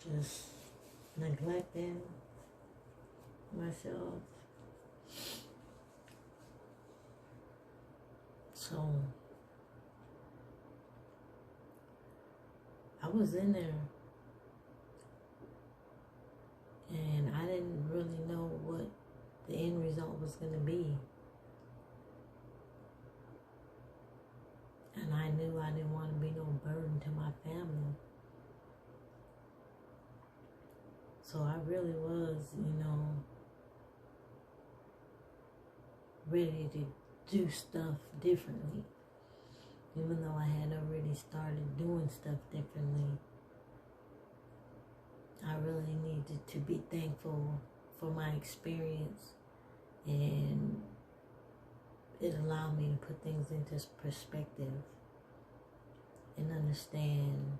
just neglecting myself. So I was in there and I didn't really know what the end result was going to be. And I knew I didn't want to be no burden to my family. So I really was, ready to do stuff differently. Even though I had already started doing stuff differently, I really needed to be thankful for my experience, and it allowed me to put things into perspective and understand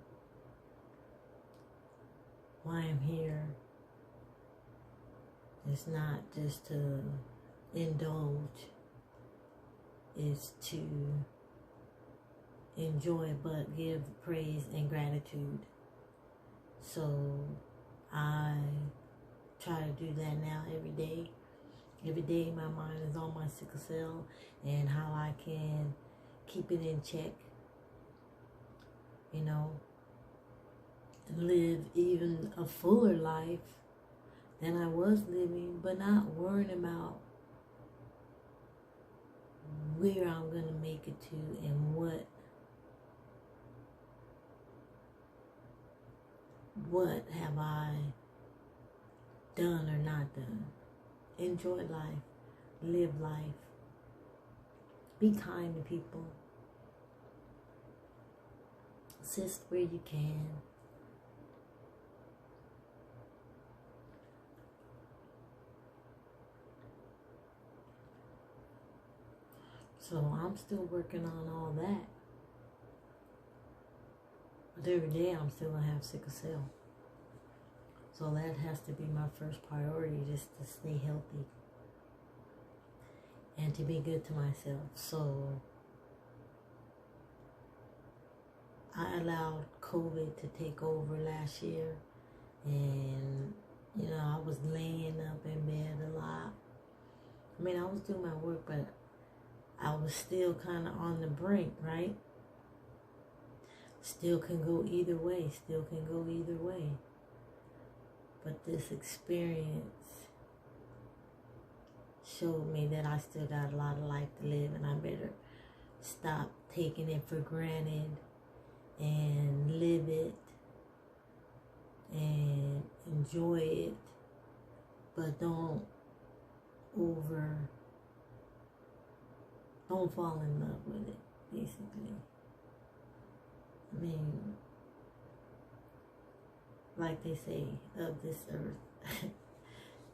why I'm here. It's not just to indulge, it's to enjoy but give praise and gratitude. So I try to do that now every day. Every day my mind is on my sickle cell and how I can keep it in check. Live even a fuller life than I was living, but not worrying about where I'm going to make it to and what have I done or not done. Enjoy life, live life, be kind to people, assist where you can. So I'm still working on all that. But every day I'm still going to have sickle cell. So that has to be my first priority, just to stay healthy and to be good to myself. So I allowed COVID to take over last year, and I was laying up in bed a lot. I mean, I was doing my work, but I was still kind of on the brink, right? Still can go either way. But this experience showed me that I still got a lot of life to live, and I better stop taking it for granted and live it and enjoy it, but don't fall in love with it, basically. I mean, like they say, of this earth.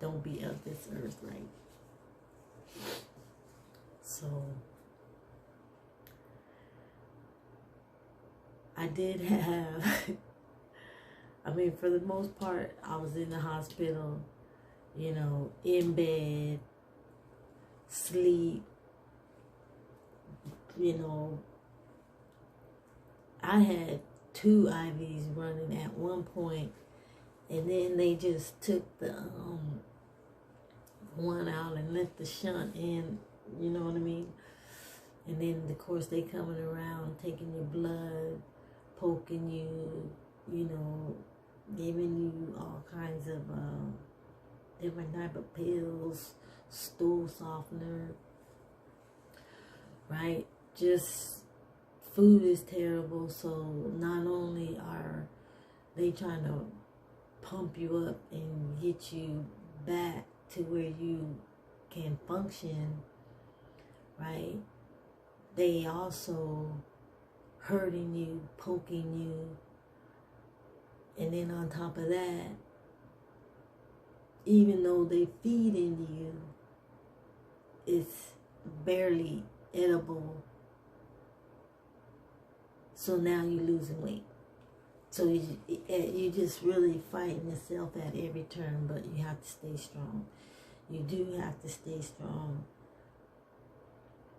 Don't be of this earth, right? So I did have, for the most part, I was in the hospital, in bed, sleep, I had 2 IVs running at one point, and then they just took the one out and let the shunt in, you know what I mean? And then, of course, they coming around, taking your blood, poking you, giving you all kinds of different type of pills, stool softener, right? Just food is terrible, so not only are they trying to pump you up and get you back to where you can function, right? They also hurting you, poking you, and then on top of that, even though they feeding you, it's barely edible. So now you're losing weight. So you just really fighting yourself at every turn, but you have to stay strong. You do have to stay strong.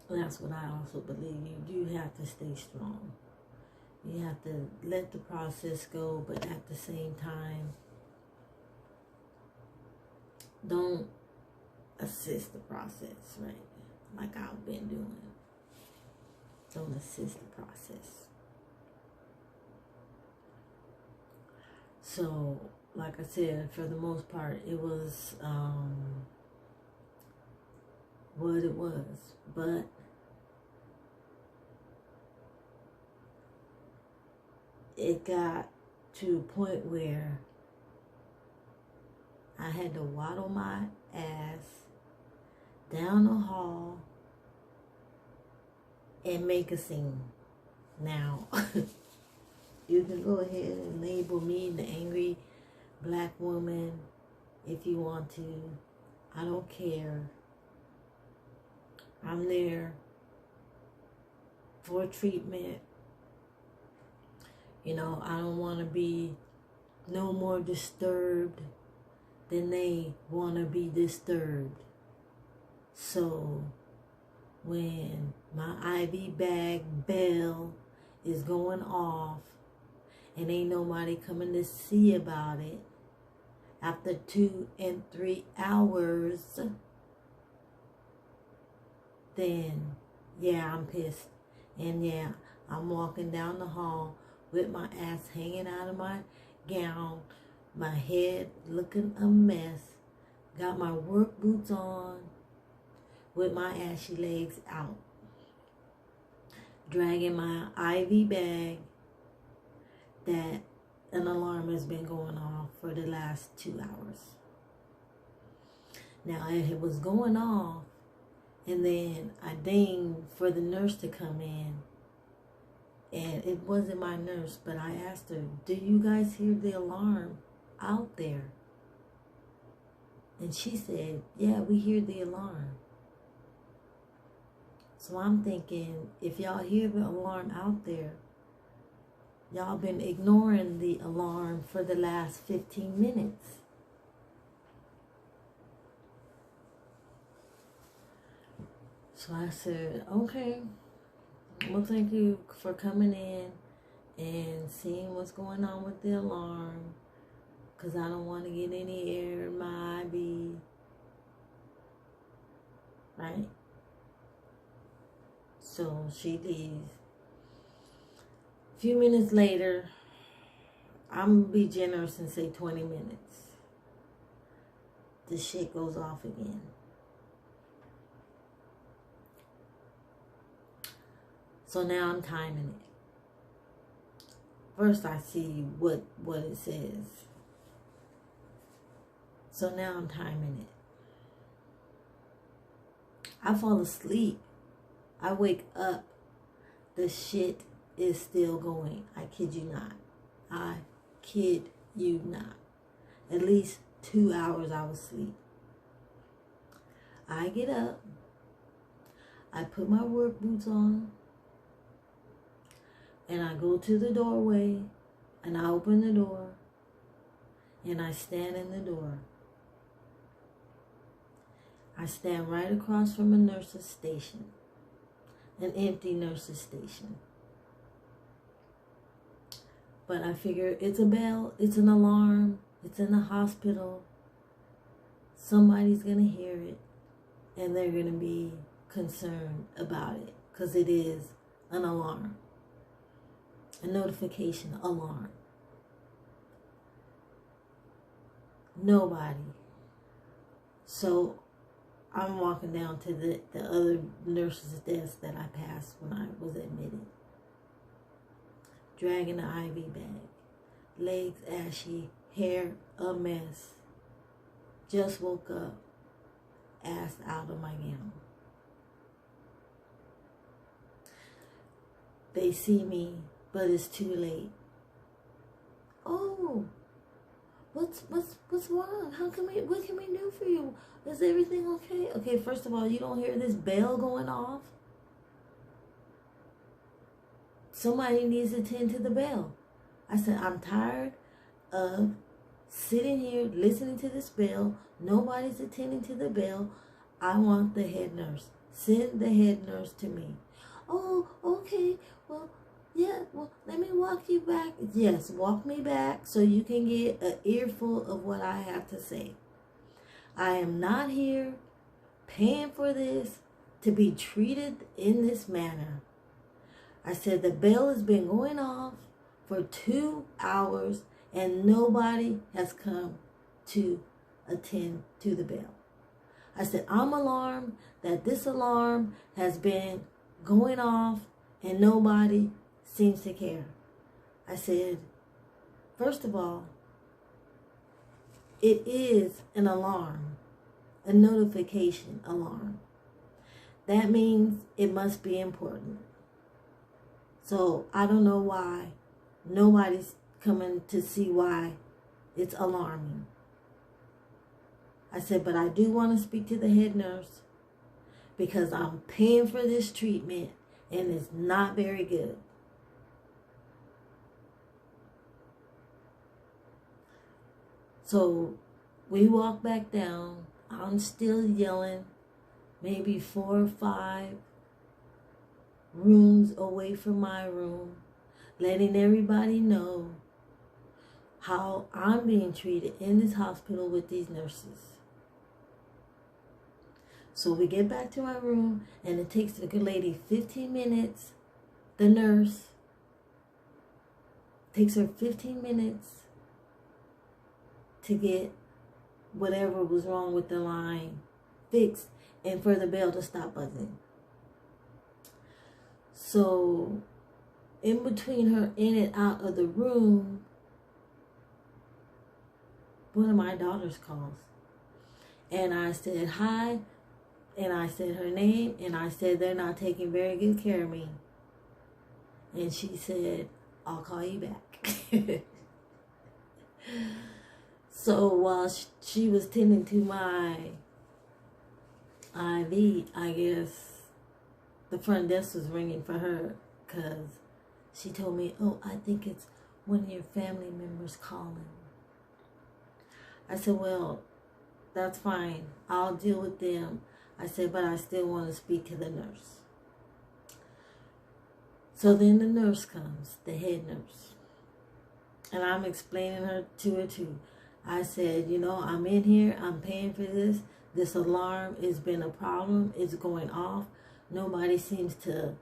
That's what I also believe. You do have to stay strong. You have to let the process go, but at the same time, don't assist the process, right? Like I've been doing. Don't assist the process. So, like I said, for the most part, it was what it was. But it got to a point where I had to waddle my ass down the hall and make a scene. Now, you can go ahead and label me the angry black woman if you want to. I don't care. I'm there for treatment. You know, I don't want to be no more disturbed than they want to be disturbed. So when my IV bag bell is going off and ain't nobody coming to see about it after 2 and 3 hours, then yeah, I'm pissed. And yeah, I'm walking down the hall with my ass hanging out of my gown, my head looking a mess, got my work boots on with my ashy legs out, dragging my IV bag that an alarm has been going off for the last 2 hours. Now it was going off, and then I dinged for the nurse to come in. And it wasn't my nurse, but I asked her, do you guys hear the alarm out there? And she said, yeah, we hear the alarm. So I'm thinking, if y'all hear the alarm out there, y'all been ignoring the alarm for the last 15 minutes. So I said, okay. Well, thank you for coming in and seeing what's going on with the alarm, because I don't want to get any air in my IV, right? So she leaves. A few minutes later, I'm going to be generous and say 20 minutes. The shit goes off again. So now I'm timing it. First I see what it says. So now I'm timing it. I fall asleep. I wake up. The shit is still going. I kid you not. I kid you not. At least 2 hours I was asleep. I get up. I put my work boots on. And I go to the doorway, and I open the door, and I stand in the door. I stand right across from a nurse's station, an empty nurse's station. But I figure it's a bell, it's an alarm, it's in the hospital. Somebody's going to hear it, and they're going to be concerned about it, because it is an alarm. A notification alarm. Nobody. So I'm walking down to the other nurse's desk that I passed when I was admitted. Dragging the IV bag. Legs ashy. Hair a mess. Just woke up. Ass out of my gown. They see me, but it's too late. Oh, what's wrong? What can we do for you? Is everything okay? Okay, first of all, you don't hear this bell going off? Somebody needs to attend to the bell. I said, I'm tired of sitting here listening to this bell. Nobody's attending to the bell. I want the head nurse. Send the head nurse to me. Oh, okay. Well, Yeah, well, let me walk you back. Yes, walk me back so you can get an earful of what I have to say. I am not here paying for this to be treated in this manner. I said the bell has been going off for 2 hours and nobody has come to attend to the bell. I said, I'm alarmed that this alarm has been going off and nobody seems to care. I said, first of all, it is an alarm, a notification alarm. That means it must be important. So I don't know why nobody's coming to see why it's alarming. I said, but I do want to speak to the head nurse because I'm paying for this treatment and it's not very good. So we walk back down. I'm still yelling, maybe 4 or 5 rooms away from my room, letting everybody know how I'm being treated in this hospital with these nurses. So we get back to my room, and it takes the good lady 15 minutes. The nurse takes her 15 minutes to get whatever was wrong with the line fixed and for the bell to stop buzzing. So in between her in and out of the room, one of my daughters calls. And I said, hi. And I said her name. And I said, they're not taking very good care of me. And she said, I'll call you back. So while she was tending to my IV, I guess the front desk was ringing for her because she told me, oh, I think it's one of your family members calling. I said, well, that's fine. I'll deal with them. I said, but I still want to speak to the nurse. So then the nurse comes, the head nurse. And I'm explaining to her too. I said, you know, I'm in here. I'm paying for this. This alarm has been a problem. It's going off. Nobody seems to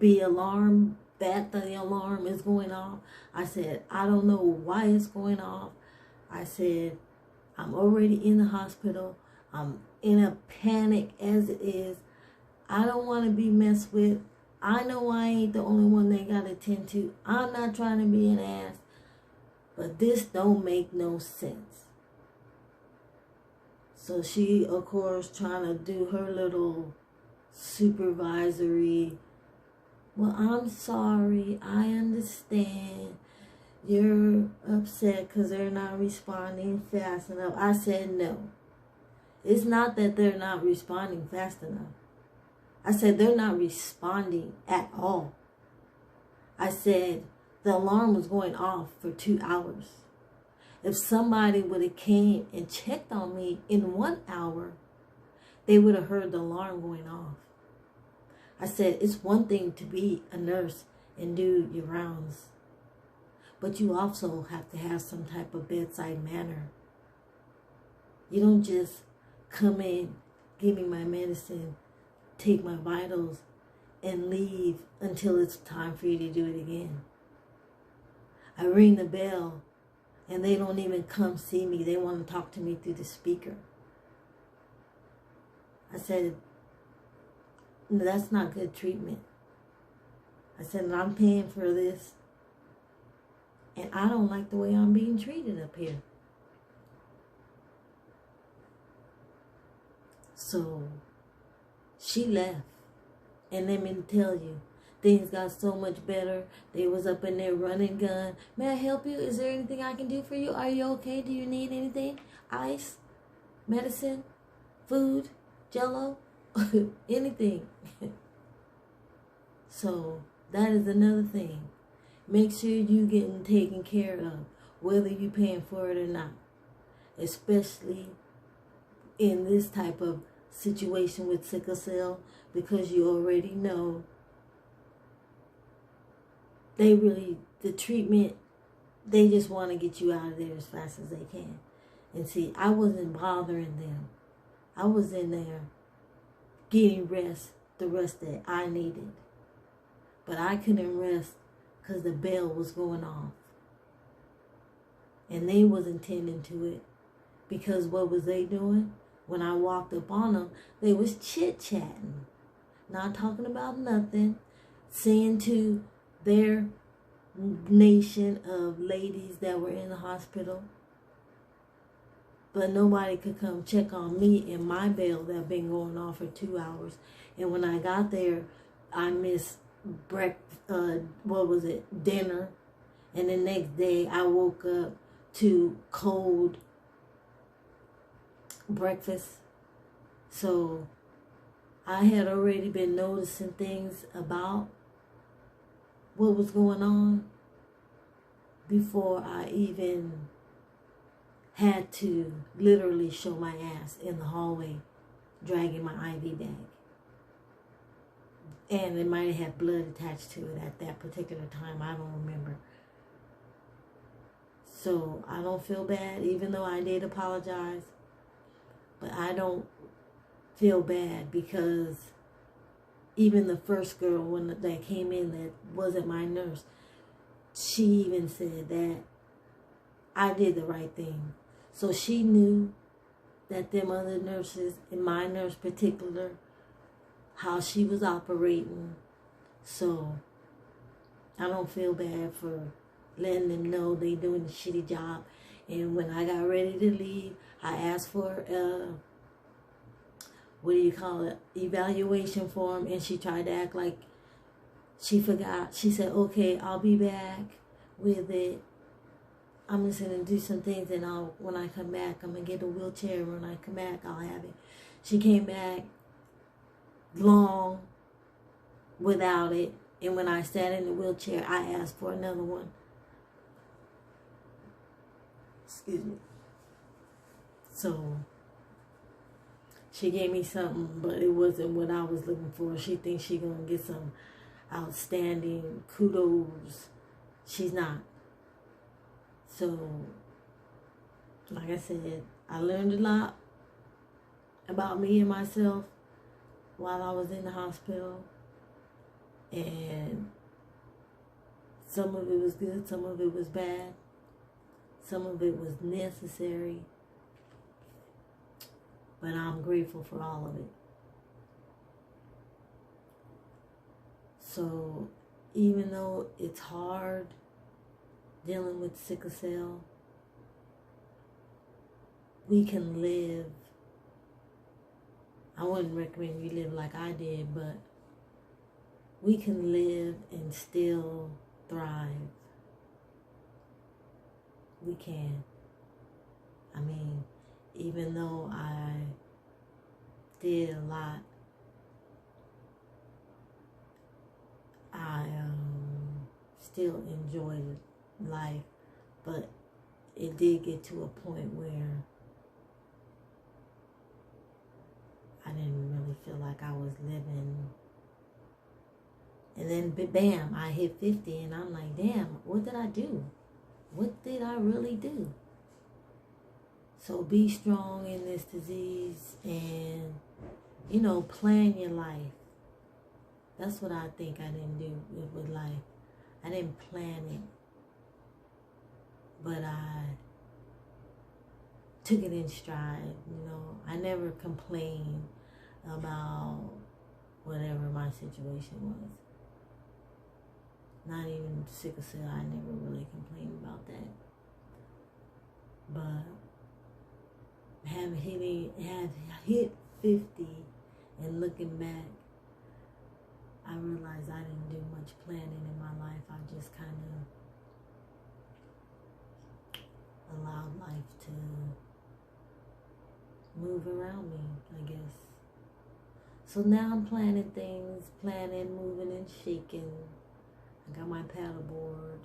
be alarmed that the alarm is going off. I said, I don't know why it's going off. I said, I'm already in the hospital. I'm in a panic as it is. I don't want to be messed with. I know I ain't the only one they got to tend to. I'm not trying to be an ass. But this don't make no sense. So she, of course, trying to do her little supervisory. Well, I'm sorry. I understand. You're upset because they're not responding fast enough. I said no. It's not that they're not responding fast enough. I said they're not responding at all. I said the alarm was going off for 2 hours. If somebody would have came and checked on me in 1 hour, they would have heard the alarm going off. I said, it's one thing to be a nurse and do your rounds, but you also have to have some type of bedside manner. You don't just come in, give me my medicine, take my vitals, and leave until it's time for you to do it again. I ring the bell, and they don't even come see me. They want to talk to me through the speaker. I said, no, that's not good treatment. I said, I'm paying for this, and I don't like the way I'm being treated up here. So she left, and let me tell you, things got so much better. They was up in there running gun. May I help you? Is there anything I can do for you? Are you okay? Do you need anything? Ice? Medicine? Food? Jello? Anything. So that is another thing. Make sure you getting taken care of, whether you paying for it or not. Especially in this type of situation with sickle cell, because you already know the treatment, they just want to get you out of there as fast as they can. And see, I wasn't bothering them. I was in there getting the rest that I needed. But I couldn't rest because the bell was going off. And they wasn't tending to it. Because what was they doing? When I walked up on them, they was chit-chatting. Not talking about nothing. Saying to their nation of ladies that were in the hospital. But nobody could come check on me and my bell that had been going off for 2 hours. And when I got there, I missed dinner. And the next day I woke up to cold breakfast. So I had already been noticing things about what was going on before I even had to literally show my ass in the hallway dragging my IV bag. And it might have had blood attached to it at that particular time. I don't remember. So I don't feel bad, even though I did apologize. But I don't feel bad because even the first girl that came in that wasn't my nurse, she even said that I did the right thing. So she knew that them other nurses, and my nurse particular, how she was operating. So I don't feel bad for letting them know they doing a shitty job. And when I got ready to leave, I asked for evaluation form, and she tried to act like she forgot. She said, okay, I'll be back with it. I'm just going to do some things, and when I come back, I'm going to get a wheelchair. When I come back, I'll have it. She came back long without it, and when I sat in the wheelchair, I asked for another one. Excuse me. So she gave me something, but it wasn't what I was looking for. She thinks she's going to get some outstanding kudos. She's not. So, like I said, I learned a lot about me and myself while I was in the hospital. And some of it was good, some of it was bad. Some of it was necessary. But I'm grateful for all of it. So, even though it's hard dealing with sickle cell, we can live. I wouldn't recommend you live like I did, but we can live and still thrive. We can. I mean, even though I did a lot, I still enjoyed life, but it did get to a point where I didn't really feel like I was living. And then bam, I hit 50 and I'm like, damn, what did I do? What did I really do? So be strong in this disease and, plan your life. That's what I think I didn't do with life. I didn't plan it. But I took it in stride, I never complained about whatever my situation was. Not even sickle cell, I never really complained about that. But have hit 50 and looking back, I realized I didn't do much planning in my life. I just kind of allowed life to move around me, I guess. So now I'm planning things, moving and shaking. I got my paddleboard.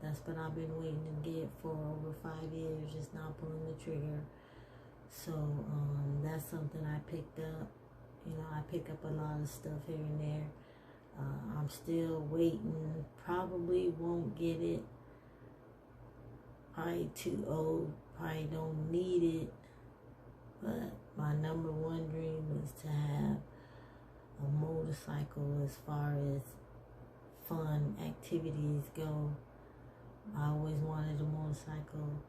That's what I've been waiting to get for over 5 years, just not pulling the trigger. So that's something I picked up. I pick up a lot of stuff here and there. I'm still waiting. Probably won't get it. Probably too old. Probably don't need it. But my number one dream is to have a motorcycle as far as fun activities go. I always wanted a motorcycle.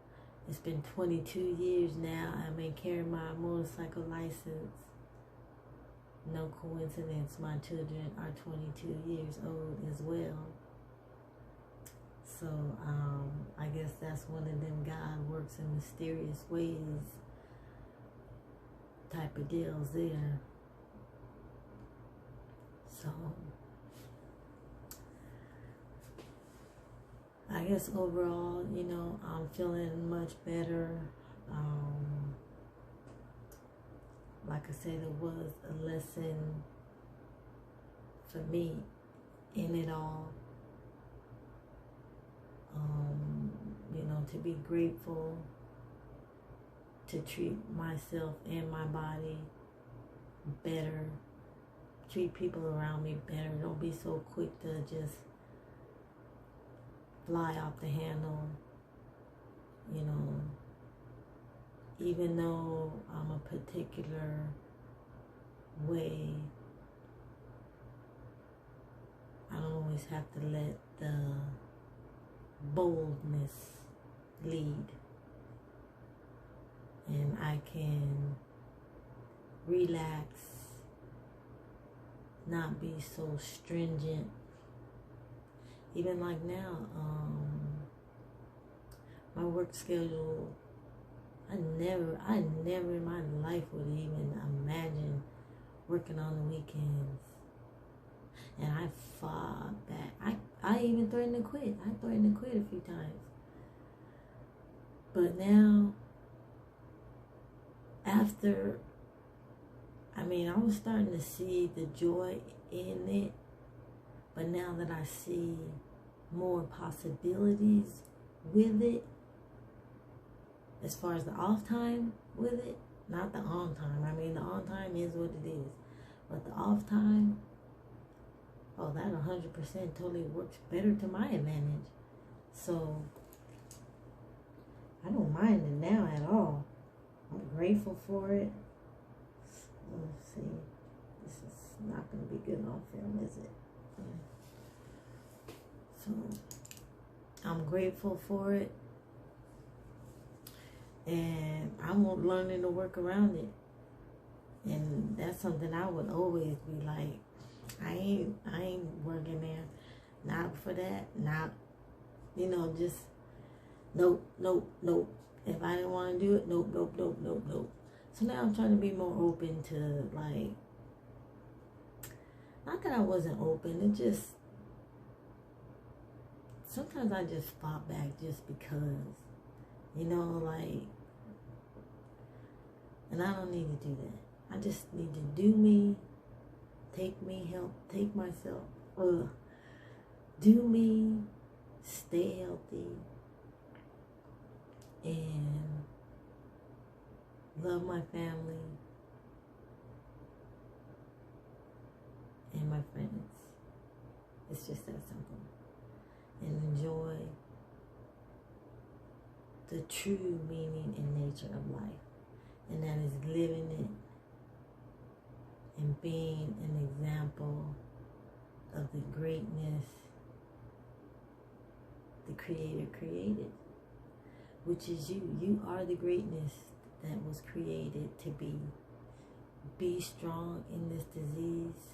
It's been 22 years now. I've been carrying my motorcycle license. No coincidence, my children are 22 years old as well. So, I guess that's one of them God works in mysterious ways type of deals there. So, I guess overall, you know, I'm feeling much better. Like I said, it was a lesson for me in it all. You know, to be grateful, to treat myself and my body better, treat people around me better. Don't be so quick to just fly off the handle, you know. Even though I'm a particular way, I don't always have to let the boldness lead. And I can relax, not be so stringent. Even like now, my work schedule, I never in my life would even imagine working on the weekends. And I fought back. I even threatened to quit. I threatened to quit a few times. But now, after, I was starting to see the joy in it. But now that I see more possibilities with it, as far as the off time with it, not the on time. The on time is what it is. But the off time, oh, that 100% totally works better to my advantage. So, I don't mind it now at all. I'm grateful for it. Let's see. This is not going to be good on film, is it? So, I'm grateful for it. And I'm learning to work around it. And that's something I would always be like, I ain't working there. Not for that. Not, just nope. If I didn't want to do it, nope. So now I'm trying to be more open to, like, not that I wasn't open, it just, sometimes I just fought back just because, and I don't need to do that. I just need to do me, take myself, do me, stay healthy, and love my family and my friends. It's just that simple. And enjoy the true meaning and nature of life. And that is living it and being an example of the greatness the Creator created, which is you. You are the greatness that was created to be. Be strong in this disease.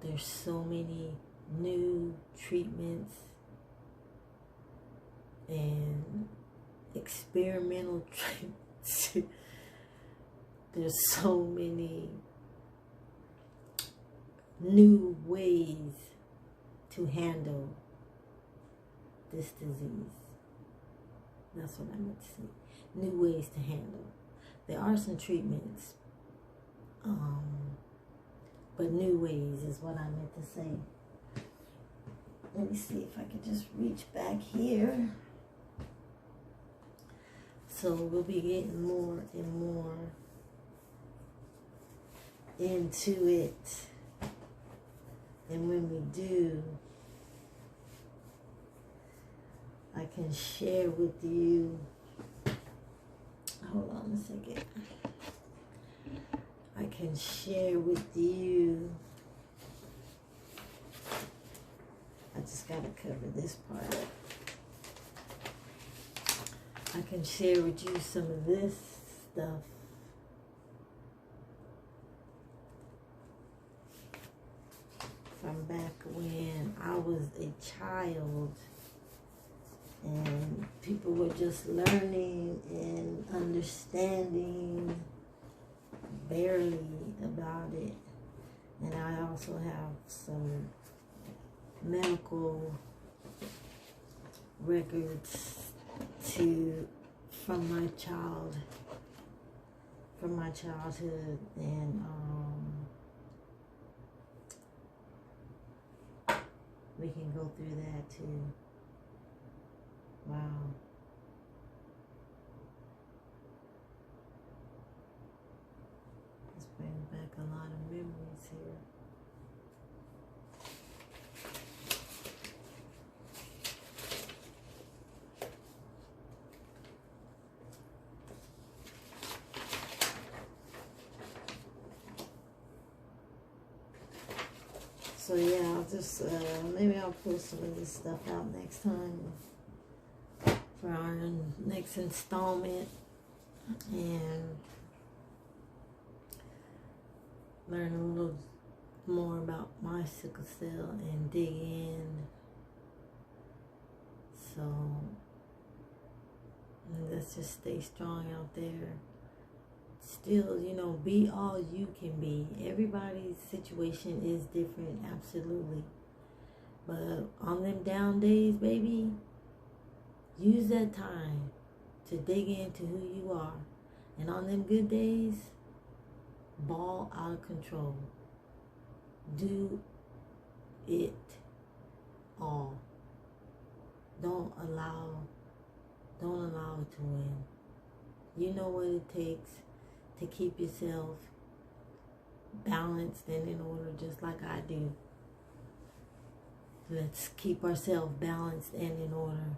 There's so many new treatments and experimental treatments. There's so many new ways to handle this disease. That's what I meant to say. New ways to handle. There are some treatments, but new ways is what I meant to say. Let me see if I can just reach back here. So we'll be getting more and more into it. And when we do, I can share with you. Hold on a second. I can share with you. I just gotta cover this part up. I can share with you some of this stuff. From back when I was a child and people were just learning and understanding barely about it. And I also have some medical records from my childhood, and we can go through that too. Wow. Let's bring back a lot of memories here. So yeah, I'll just, maybe I'll pull some of this stuff out next time for our next installment, and learn a little more about my sickle cell and dig in. So let's just stay strong out there. Still, you know, be all you can be. Everybody's situation is different, absolutely. But on them down days, baby, use that time to dig into who you are. And on them good days, ball out of control. Do it all. Don't allow it to win. You know what it takes to keep yourself balanced and in order, just like I do. Let's keep ourselves balanced and in order.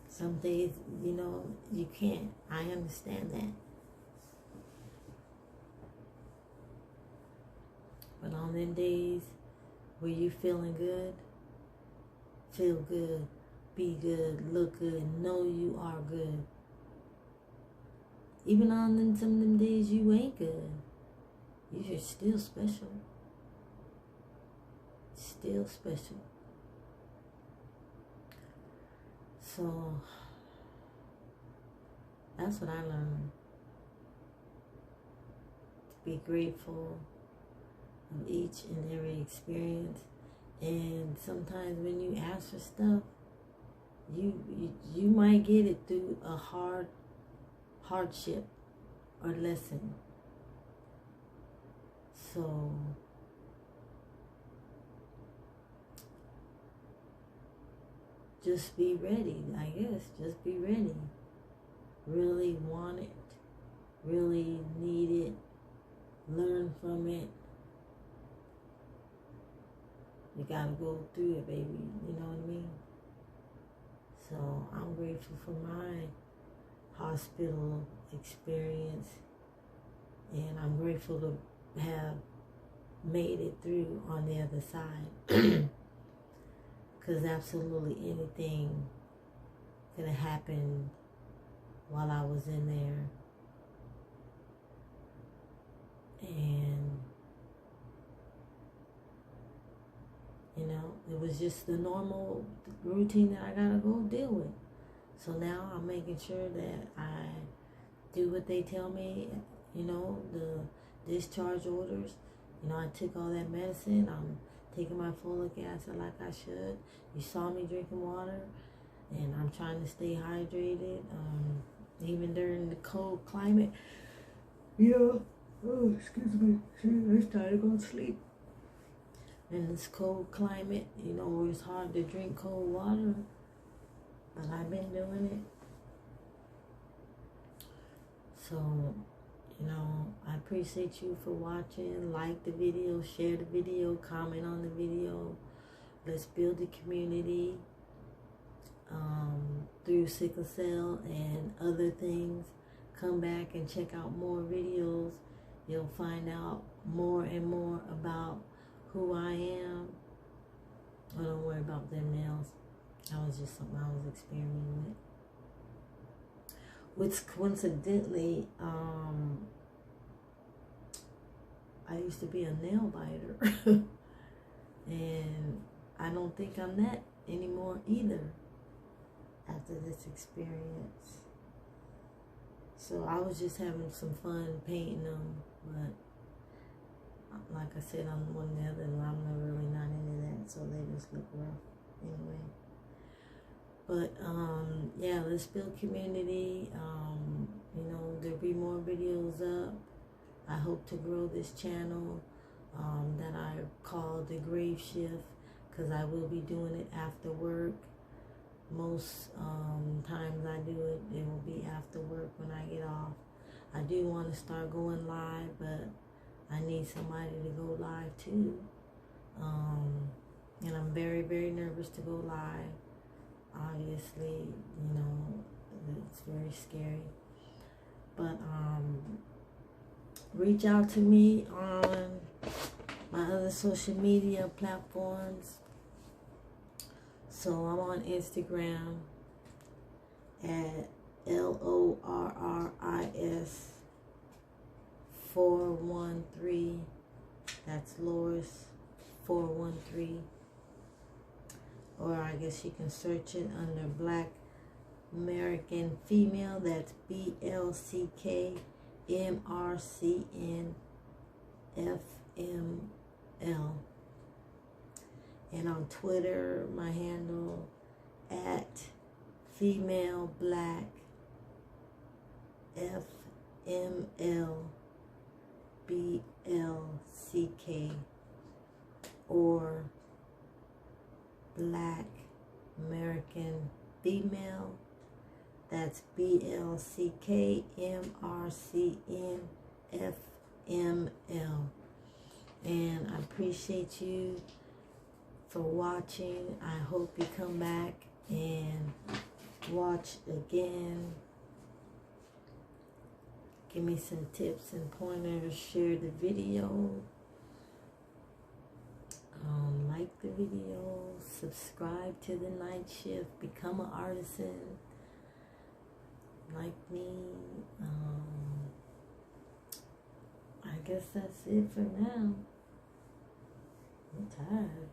Some days, you know, you can't. I understand that. But on them days where you're feeling good, feel good, be good, look good, know you are good. Even on some of them days you ain't good, you're still special. Still special. So that's what I learned. To be grateful of each and every experience. And sometimes when you ask for stuff, you might get it through a hardship or lesson. So just be ready, I guess. Just be ready. Really want it. Really need it. Learn from it. You gotta go through it, baby. You know what I mean? So I'm grateful for my hospital experience, and I'm grateful to have made it through on the other side. Because absolutely anything could have happened while I was in there. And, you know, it was just the normal routine that I gotta go deal with. So now I'm making sure that I do what they tell me, you know, the discharge orders. You know, I took all that medicine. I'm taking my folic acid like I should. You saw me drinking water, and I'm trying to stay hydrated, even during the cold climate. Yeah. Oh, excuse me. It's time to go to sleep. In this cold climate, you know, where it's hard to drink cold water, but I've been doing it. So, you know, I appreciate you for watching. Like the video, share the video, comment on the video. Let's build a community through sickle cell and other things. Come back and check out more videos. You'll find out more and more about who I am. Oh, don't worry about them nails. That was just something I was experimenting with. Which coincidentally, I used to be a nail biter. And I don't think I'm that anymore either after this experience. So I was just having some fun painting them, but like I said, I'm one or the other, and I'm really not into that, so they just look rough anyway. But yeah, let's build community. You know, there'll be more videos up. I hope to grow this channel that I call the GraveShift, because I will be doing it after work. Most times I do it, it will be after work when I get off. I do want to start going live, but I need somebody to go live too. And I'm very, very nervous to go live. Obviously, you know, it's very scary. But reach out to me on my other social media platforms. So I'm on Instagram at LORRIS 413. That's Loris 413. Or I guess you can search it under Black American Female. That's BLCKMRCNFML. And on Twitter, my handle at Female Black FMLBLCK, or Black American Female. That's BLCKMRCNFML. And I appreciate you for watching. I hope you come back and watch again. Give me some tips and pointers. Share the video. Like the video. Subscribe to the night shift. Become an artisan like me. I guess that's it for now. I'm tired.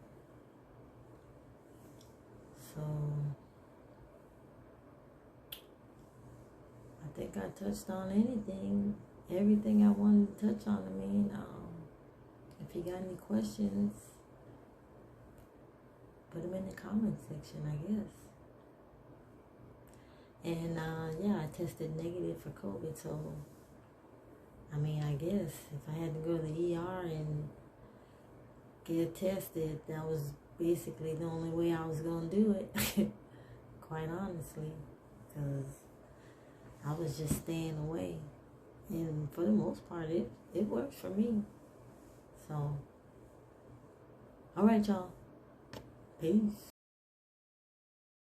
So I think I touched on everything I wanted to touch on. I mean, if you got any questions, put them in the comment section, I guess. And yeah, I tested negative for COVID, so I mean, I guess if I had to go to the ER and get tested, that was basically the only way I was going to do it, quite honestly, because I was just staying away. And for the most part, it worked for me. So, all right, y'all. Peace.